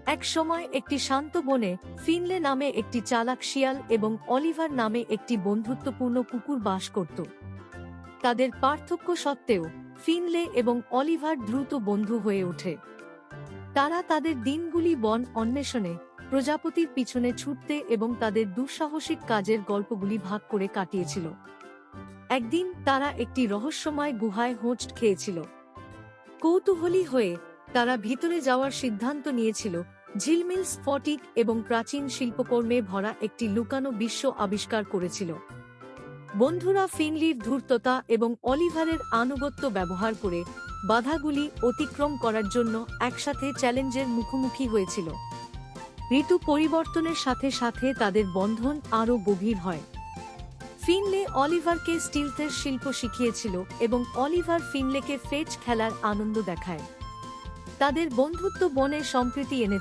এক সময় একটি শান্ত বনে ফিনলে নামে একটি চালাক শিয়াল এবং অলিভার নামে একটি বন্ধুত্বপূর্ণ কুকুর বাস করত। তাদের পার্থক্য সত্ত্বেও ফিনলে এবং অলিভার দ্রুত বন্ধু হয়ে ওঠে। তারা তাদের দিনগুলি বন অন্বেষণে, প্রজাপতির পিছনে ছুটতে এবং তাদের দুঃসাহসিক কাজের গল্পগুলি ভাগ করে কাটিয়েছিল। একদিন তারা একটি রহস্যময় গুহায় হোঁচট খেয়েছিল। কৌতূহলী হয়ে তারা ভিতরে যাওয়ার সিদ্ধান্ত নিয়েছিল, ঝিলমিল স্ফটিক এবং প্রাচীন শিল্পকর্মে ভরা একটি লুকানো বিশ্ব আবিষ্কার করেছিল। বন্ধুরা ফিনলির ধূর্ততা এবং অলিভারের আনুগত্য ব্যবহার করে বাধাগুলি অতিক্রম করার জন্য একসাথে চ্যালেঞ্জের মুখোমুখি হয়েছিল। ঋতু পরিবর্তনের সাথে সাথে তাদের বন্ধন আরও গভীর হয়। ফিনলে অলিভারকে স্টিলথের শিল্প শিখিয়েছিল এবং অলিভার ফিনলেকে ফেচ খেলার আনন্দ দেখায়। তাদের বন্ধুত্ব বনে সম্প্রীতি এনেছিল।